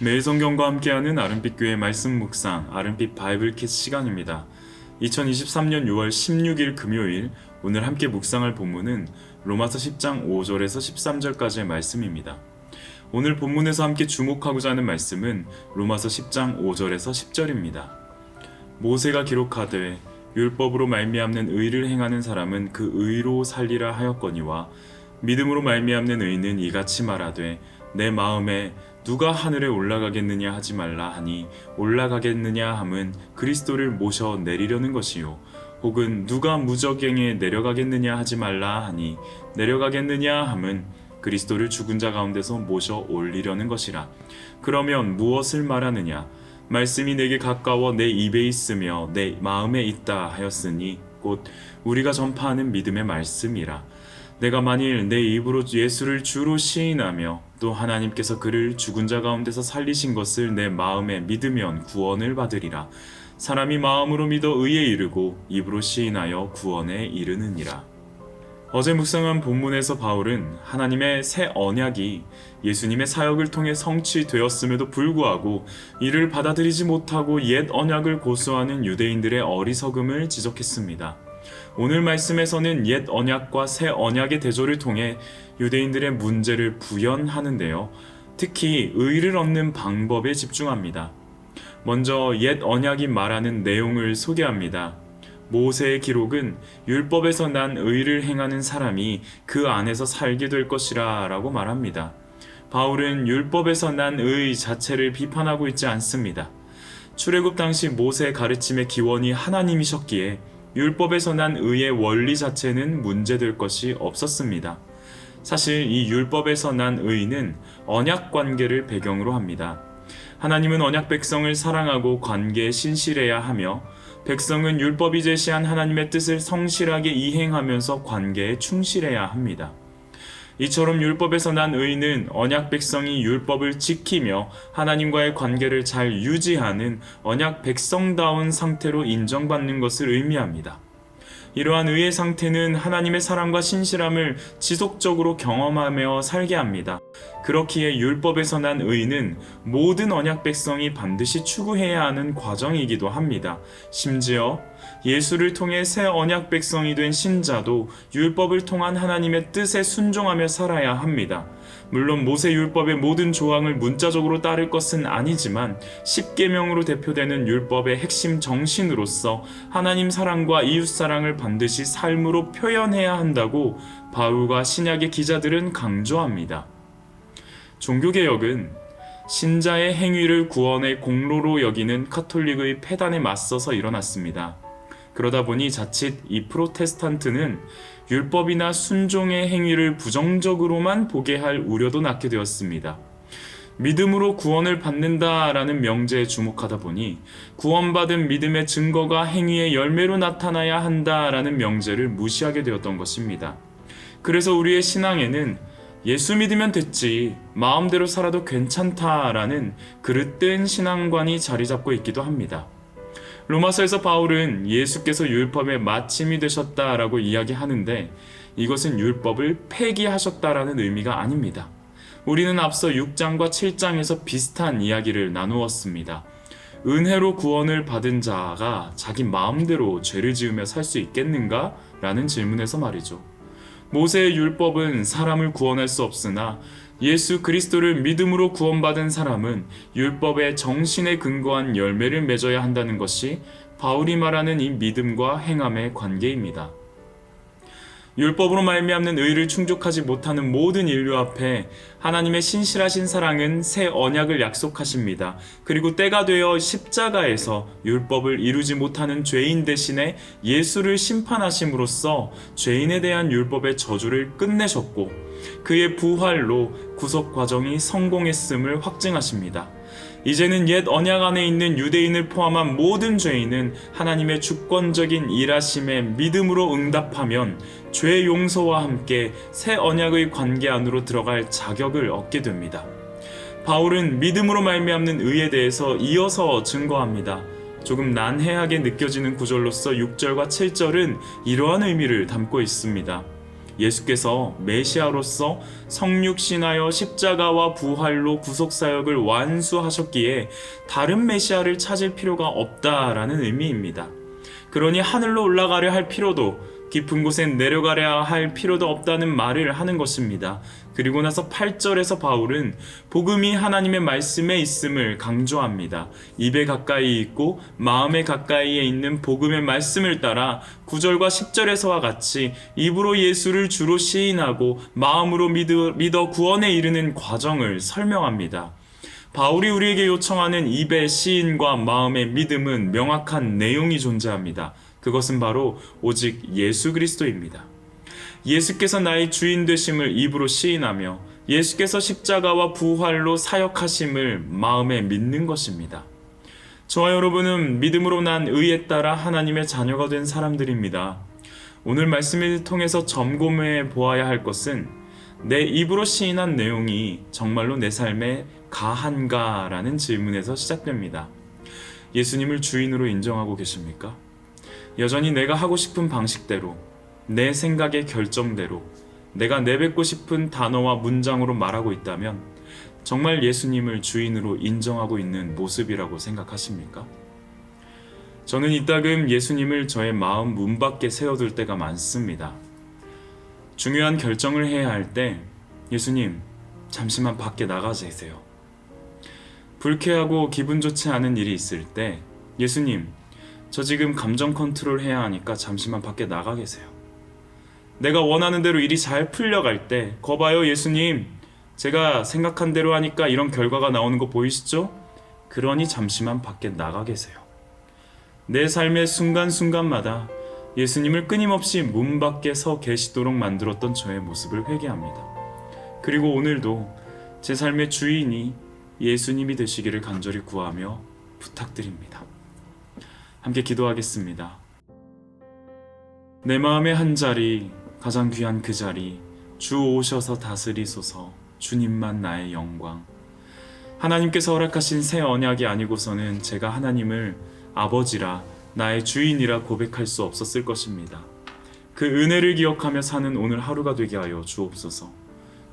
매일 성경과 함께하는 아름빛 교회 말씀 묵상, 아름빛 바이블 킷 시간입니다. 2023년 6월 16일 금요일, 오늘 함께 묵상할 본문은 로마서 10장 5절에서 13절까지의 말씀입니다. 오늘 본문에서 함께 주목하고자 하는 말씀은 로마서 10장 5절에서 10절입니다. 모세가 기록하되 율법으로 말미암는 의를 행하는 사람은 그 의로 살리라 하였거니와 믿음으로 말미암는 의는 이같이 말하되 내 마음에 누가 하늘에 올라가겠느냐 하지 말라 하니 올라가겠느냐 함은 그리스도를 모셔 내리려는 것이요 혹은 누가 무저갱에 내려가겠느냐 하지 말라 하니 내려가겠느냐 함은 그리스도를 죽은 자 가운데서 모셔 올리려는 것이라. 그러면 무엇을 말하느냐? 말씀이 내게 가까워 내 입에 있으며 내 마음에 있다 하였으니 곧 우리가 전파하는 믿음의 말씀이라. 내가 만일 내 입으로 예수를 주로 시인하며 또 하나님께서 그를 죽은 자 가운데서 살리신 것을 내 마음에 믿으면 구원을 받으리라. 사람이 마음으로 믿어 의에 이르고 입으로 시인하여 구원에 이르느니라. 어제 묵상한 본문에서 바울은 하나님의 새 언약이 예수님의 사역을 통해 성취되었음에도 불구하고 이를 받아들이지 못하고 옛 언약을 고수하는 유대인들의 어리석음을 지적했습니다. 오늘 말씀에서는 옛 언약과 새 언약의 대조를 통해 유대인들의 문제를 부연하는데요. 특히 의를 얻는 방법에 집중합니다. 먼저 옛 언약이 말하는 내용을 소개합니다. 모세의 기록은 율법에서 난 의를 행하는 사람이 그 안에서 살게 될 것이라 라고 말합니다. 바울은 율법에서 난 의 자체를 비판하고 있지 않습니다. 출애굽 당시 모세의 가르침의 기원이 하나님이셨기에 율법에서 난 의의 원리 자체는 문제될 것이 없었습니다. 사실 이 율법에서 난 의는 언약 관계를 배경으로 합니다. 하나님은 언약 백성을 사랑하고 관계에 신실해야 하며 백성은 율법이 제시한 하나님의 뜻을 성실하게 이행하면서 관계에 충실해야 합니다. 이처럼 율법에서 난 의는 언약 백성이 율법을 지키며 하나님과의 관계를 잘 유지하는 언약 백성다운 상태로 인정받는 것을 의미합니다. 이러한 의의 상태는 하나님의 사랑과 신실함을 지속적으로 경험하며 살게 합니다. 그렇기에 율법에서 난 의는 모든 언약 백성이 반드시 추구해야 하는 과정이기도 합니다. 심지어 예수를 통해 새 언약 백성이 된 신자도 율법을 통한 하나님의 뜻에 순종하며 살아야 합니다. 물론 모세 율법의 모든 조항을 문자적으로 따를 것은 아니지만 십계명으로 대표되는 율법의 핵심 정신으로서 하나님 사랑과 이웃 사랑을 반드시 삶으로 표현해야 한다고 바울과 신약의 기자들은 강조합니다. 종교개혁은 신자의 행위를 구원의 공로로 여기는 카톨릭의 폐단에 맞서서 일어났습니다. 그러다 보니 자칫 이 프로테스탄트는 율법이나 순종의 행위를 부정적으로만 보게 할 우려도 낳게 되었습니다. 믿음으로 구원을 받는다라는 명제에 주목하다 보니 구원받은 믿음의 증거가 행위의 열매로 나타나야 한다라는 명제를 무시하게 되었던 것입니다. 그래서 우리의 신앙에는 예수 믿으면 됐지, 마음대로 살아도 괜찮다라는 그릇된 신앙관이 자리 잡고 있기도 합니다. 로마서에서 바울은 예수께서 율법의 마침이 되셨다라고 이야기하는데 이것은 율법을 폐기하셨다라는 의미가 아닙니다. 우리는 앞서 6장과 7장에서 비슷한 이야기를 나누었습니다. 은혜로 구원을 받은 자가 자기 마음대로 죄를 지으며 살 수 있겠는가? 라는 질문에서 말이죠. 모세의 율법은 사람을 구원할 수 없으나 예수 그리스도를 믿음으로 구원받은 사람은 율법의 정신에 근거한 열매를 맺어야 한다는 것이 바울이 말하는 이 믿음과 행함의 관계입니다. 율법으로 말미암는 의를 충족하지 못하는 모든 인류 앞에 하나님의 신실하신 사랑은 새 언약을 약속하십니다. 그리고 때가 되어 십자가에서 율법을 이루지 못하는 죄인 대신에 예수를 심판하심으로써 죄인에 대한 율법의 저주를 끝내셨고 그의 부활로 구속 과정이 성공했음을 확증하십니다. 이제는 옛 언약 안에 있는 유대인을 포함한 모든 죄인은 하나님의 주권적인 일하심에 믿음으로 응답하면 죄 용서와 함께 새 언약의 관계 안으로 들어갈 자격을 얻게 됩니다. 바울은 믿음으로 말미암는 의에 대해서 이어서 증거합니다. 조금 난해하게 느껴지는 구절로서 6절과 7절은 이러한 의미를 담고 있습니다. 예수께서 메시아로서 성육신하여 십자가와 부활로 구속사역을 완수하셨기에 다른 메시아를 찾을 필요가 없다라는 의미입니다. 그러니 하늘로 올라가려 할 필요도 깊은 곳에 내려가려 할 필요도 없다는 말을 하는 것입니다. 그리고 나서 8절에서 바울은 복음이 하나님의 말씀에 있음을 강조합니다. 입에 가까이 있고 마음에 가까이에 있는 복음의 말씀을 따라 9절과 10절에서와 같이 입으로 예수를 주로 시인하고 마음으로 믿어 구원에 이르는 과정을 설명합니다. 바울이 우리에게 요청하는 입의 시인과 마음의 믿음은 명확한 내용이 존재합니다. 그것은 바로 오직 예수 그리스도입니다. 예수께서 나의 주인 되심을 입으로 시인하며 예수께서 십자가와 부활로 사역하심을 마음에 믿는 것입니다. 저와 여러분은 믿음으로 난 의에 따라 하나님의 자녀가 된 사람들입니다. 오늘 말씀을 통해서 점검해 보아야 할 것은 내 입으로 시인한 내용이 정말로 내 삶에 가한가라는 질문에서 시작됩니다. 예수님을 주인으로 인정하고 계십니까? 여전히 내가 하고 싶은 방식대로, 내 생각의 결정대로, 내가 내뱉고 싶은 단어와 문장으로 말하고 있다면 정말 예수님을 주인으로 인정하고 있는 모습이라고 생각하십니까? 저는 이따금 예수님을 저의 마음 문밖에 세워둘 때가 많습니다. 중요한 결정을 해야 할 때 예수님, 잠시만 밖에 나가 계세요. 불쾌하고 기분 좋지 않은 일이 있을 때 예수님, 저 지금 감정 컨트롤 해야 하니까 잠시만 밖에 나가 계세요. 내가 원하는 대로 일이 잘 풀려갈 때 거봐요 예수님, 제가 생각한 대로 하니까 이런 결과가 나오는 거 보이시죠? 그러니 잠시만 밖에 나가 계세요. 내 삶의 순간순간마다 예수님을 끊임없이 문 밖에 서 계시도록 만들었던 저의 모습을 회개합니다. 그리고 오늘도 제 삶의 주인이 예수님이 되시기를 간절히 구하며 부탁드립니다. 함께 기도하겠습니다. 내 마음의 한 자리, 가장 귀한 그 자리, 주 오셔서 다스리소서. 주님만 나의 영광. 하나님께서 허락하신 새 언약이 아니고서는 제가 하나님을 아버지라, 나의 주인이라 고백할 수 없었을 것입니다. 그 은혜를 기억하며 사는 오늘 하루가 되게 하여 주옵소서.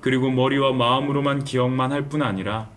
그리고 머리와 마음으로만 기억만 할 뿐 아니라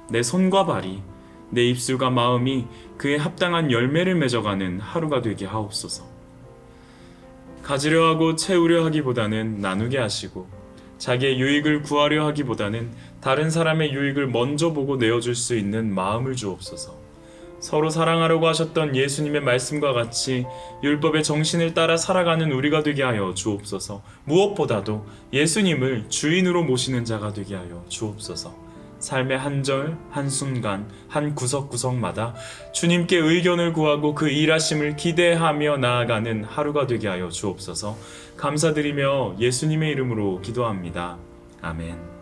내 손과 발이, 내 입술과 마음이 그에 합당한 열매를 맺어가는 하루가 되게 하옵소서. 가지려 하고 채우려 하기보다는 나누게 하시고, 자기의 유익을 구하려 하기보다는 다른 사람의 유익을 먼저 보고 내어줄 수 있는 마음을 주옵소서. 서로 사랑하려고 하셨던 예수님의 말씀과 같이 율법의 정신을 따라 살아가는 우리가 되게 하여 주옵소서. 무엇보다도 예수님을 주인으로 모시는 자가 되게 하여 주옵소서. 삶의 한 절, 한 순간, 한 구석구석마다 주님께 의견을 구하고 그 일하심을 기대하며 나아가는 하루가 되게 하여 주옵소서. 감사드리며 예수님의 이름으로 기도합니다. 아멘.